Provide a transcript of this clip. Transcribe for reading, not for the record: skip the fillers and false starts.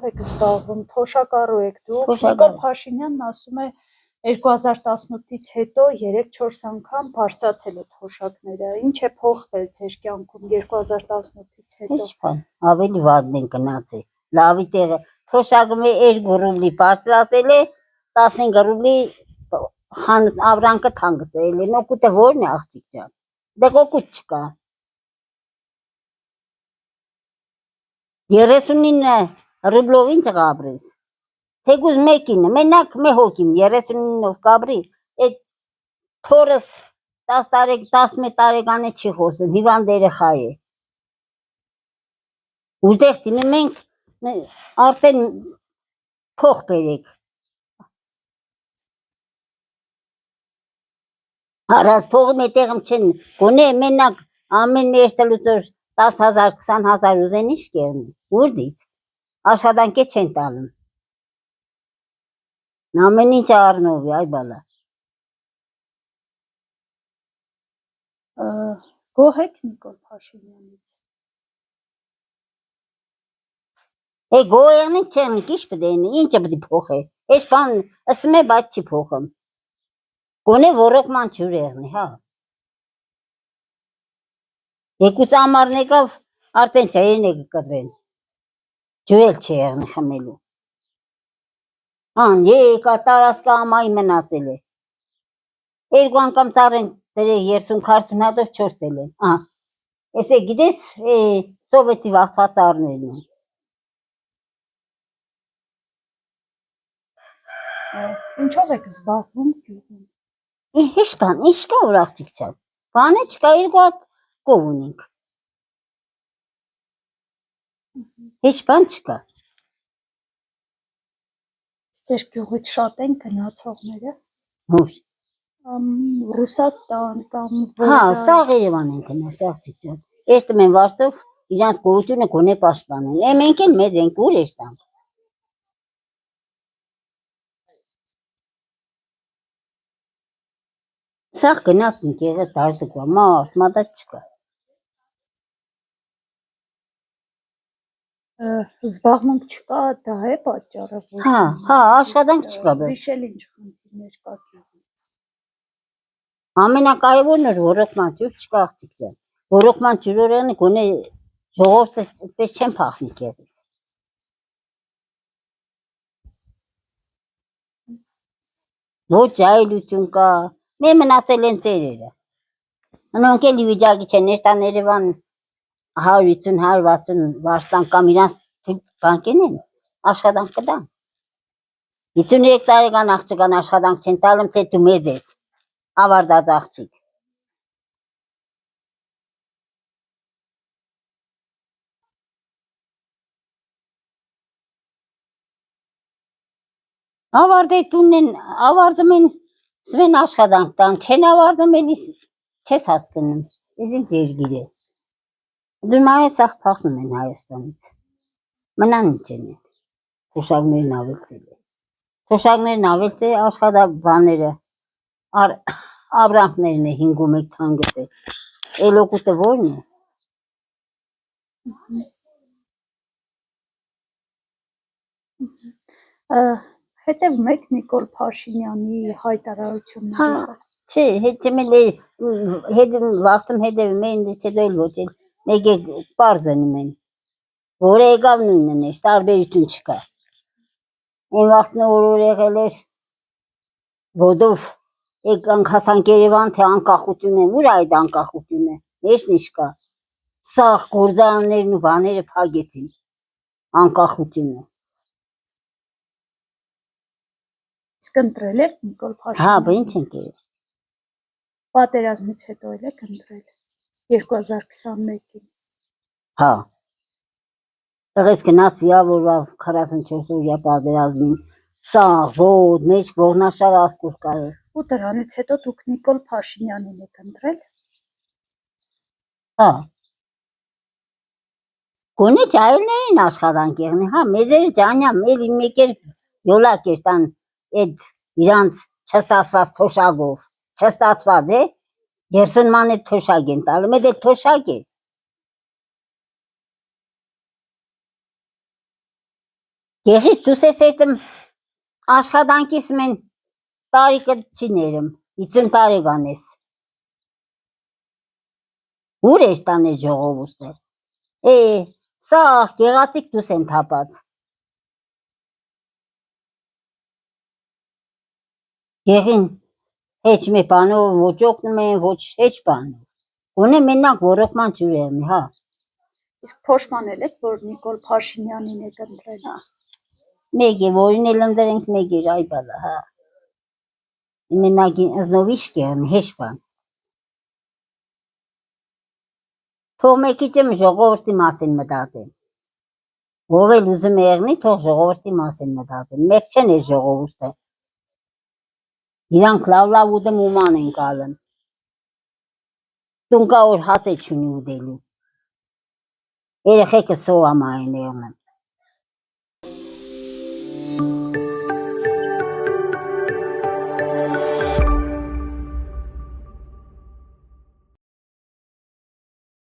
ինչով եք զբաղվում, թոշակառու եք դուք, Թոշակառու։ Նիկոլ Փաշինյանն ասում է 2018-ից հետո 3-4 անգամ բարձրացել է թոշակները, ինչ է փոխվել ձեր կյանքում 2018-ից հետո։ Ինչ բան, ավելի վատն են գնացել, լավի տեղը, թոշակը 2 ռուբլի բարձրացել է, 15 ռուբլի ավրանքը թանկացել է, օգուտը որն է աղջիկ ջան, դե օգուտ չկա։ 39 ռուբլով ինչ կապրես, թեկուզ մեկինը, մենակ մի հոգիմ 39-ով կապրի, այդ թորս 11 տարեկան է չի խոսում, հիվանդ երեխա է։ Ուժեղ դիմի մենք արդեն փող բերեք։ Հարազ փողը մետեղմ չեն, գոնե մենակ ամեն մեր տլուտոր 10,000, 20,000 ուզեն ինչ կեղնի, ուրդից, աշխատանք է չեն տալում։ Ամեն ինչ առնով է, այ բալա։ Գոհ եք Նիկոլ Փաշինյանից։ Գոյանը չեն, ինչ պդեն, ինչը պդի փոխե, էս բան ասում է, բայց չի փոխում։ Գոնե որոքման ջուր եղնի, հա։ Եկուց ամարն եկավ, արդեն չայեն է կկրվեն, ջուր էլ չի եղնի խմելու։ Ան, եկա տարասկա ամայի մնացել է։ 2 անգամ ծառեն դրե 30-40 հատով չորտել են, ես է գիտես, սովետի վաղթված ծառներն են։ Ինչով եք զբաղվում գյուղում։ Ինչ բան, ինչ կա որ աղջիկ ջան, բանը չկա 2 հատ կով ունենք։ Ինչ բան չկա։ Ձեր գյուղից շատ են գնացողները։ Հուշ։ Ռուսաստան կամ Հա, սաղ Երևան են գնաց աղջիկ ջան։ Երթում են վարձով իրանց գողությունը գոնե պաշտպանեն։ Մենք էլ մեծ ենք, ուր երթանք։ Սաղ գնաց ընկերը դարձկվա, մատած չկա։ Զբաղմունք չկա, դա է պատճառը, որ Հա, աշխատանք չկա բե։ ուրիշ էլ ինչ խնդիրներ կա գյուղում։ Ամենակարևորն էր ռոռոկման ջուր չկա աղջիկ ջան։ Ռոռոկման ջուրորեն գոնե ժողովուրդը այդպես չեն փախնի կեղից։ Ոչ ջահելություն կա, մեր մնացել են ծերերը։ Նրանք էլ վիճակի չեն, ներտան Երևան 150-160 վարստան կամ իրանց բանկեն են, աշխատանք կտան։ 53 տարեկան աղջկան աշխատանք չեն տալում, թե դու մեծ ես, ավարտած աղջիկ։ Ավարտետունն են, ավարտում են, սվեն աշխատանք տան, չեն ավարտում էլի չես հասկնում, ես ինչ երգիր է։ Դու մանե սաղ փախնում են Հայաստանից, մնան ինչ են են, թոշակներն ավելցել է։ Թոշակներն ավելցել աշխատաբաները, ավրանքներն է հինգում եք թանգեցել, էլ օգուտը որն է։ Հետևում եք Նիկոլ Փաշինյանի հայտարարությունները։ Չէ, հետևել է, վաղտում հետևում են, հետո էլ ոչ էլ, մեկ է պարզ ենում են, որ եկավ նույնն է, տարբերություն չկա։ Են վաղտնը որ եղել էր, ոտով եկանք հասանք Երևան, թե անկախություն է, ուր այդ անկախությունը, ես նիշ կա, սաղ գործարաններն ու բաները փագեցին, անկախությունը։ Իսկ ընտրել եք Նիկոլ Փաշինյանին։ Հա, բա ինչ ենք եղել։ Պատերազմից հետո էլ եք ընտրել 2021-ին։ Հա։ Տղես գնաց վիավորվավ 44 օրյա պատերազմին, սաղ, ոտ, մեջ ողնաշար ասկուր կա է։ Ու դրանից հետո դուք Նիկոլ Փաշինյանին եք ընտրել։ Հա։ Գոնե ջահելներին աշխատանք եղնի, հա, մեզերը ջանյամ, էլի մեկ էր յոլակ էր տան էդ իրանց չստացված թոշակով, չստացված է, 30 ման էդ թոշակ են տալում, էդ թոշակ է։ Գեղից դուս ես երտեմ աշխատանքիս մեն տարիքը չի ներում, 50 տարեկան ես։ Ուր ես տանել ժողովուրդը։ Սա գեղացիկ դուս են թապած։ Գեղին հեչ մի բանով ոչ օգնում են, ոչ հեչ բանով։ Գոնե մենակ ոռոգման ջուրերն է, հա։ Իսկ փոշմանել եք, որ Նիկոլ Փաշինյանին եք ընտրել։ Մեկ է, որին էլ ընտրենք, մեկ էր, այ բալա, հա։ Մենակ զնովիշ կեղն, հեչ բան։ Թող մեկիչեմ ժողովրդի մասին մտածեն։ Ով էլ ուզում է եղնի, թող ժողովրդի մասին մտածեն։ Մեկ չեն է ժողովուրդը։ Իրանք լավ ուդեմ ուման են կալն։ Տունկա որ հաց է չունի ուդելու։ Երեխեքը սովամա են եղնեմ։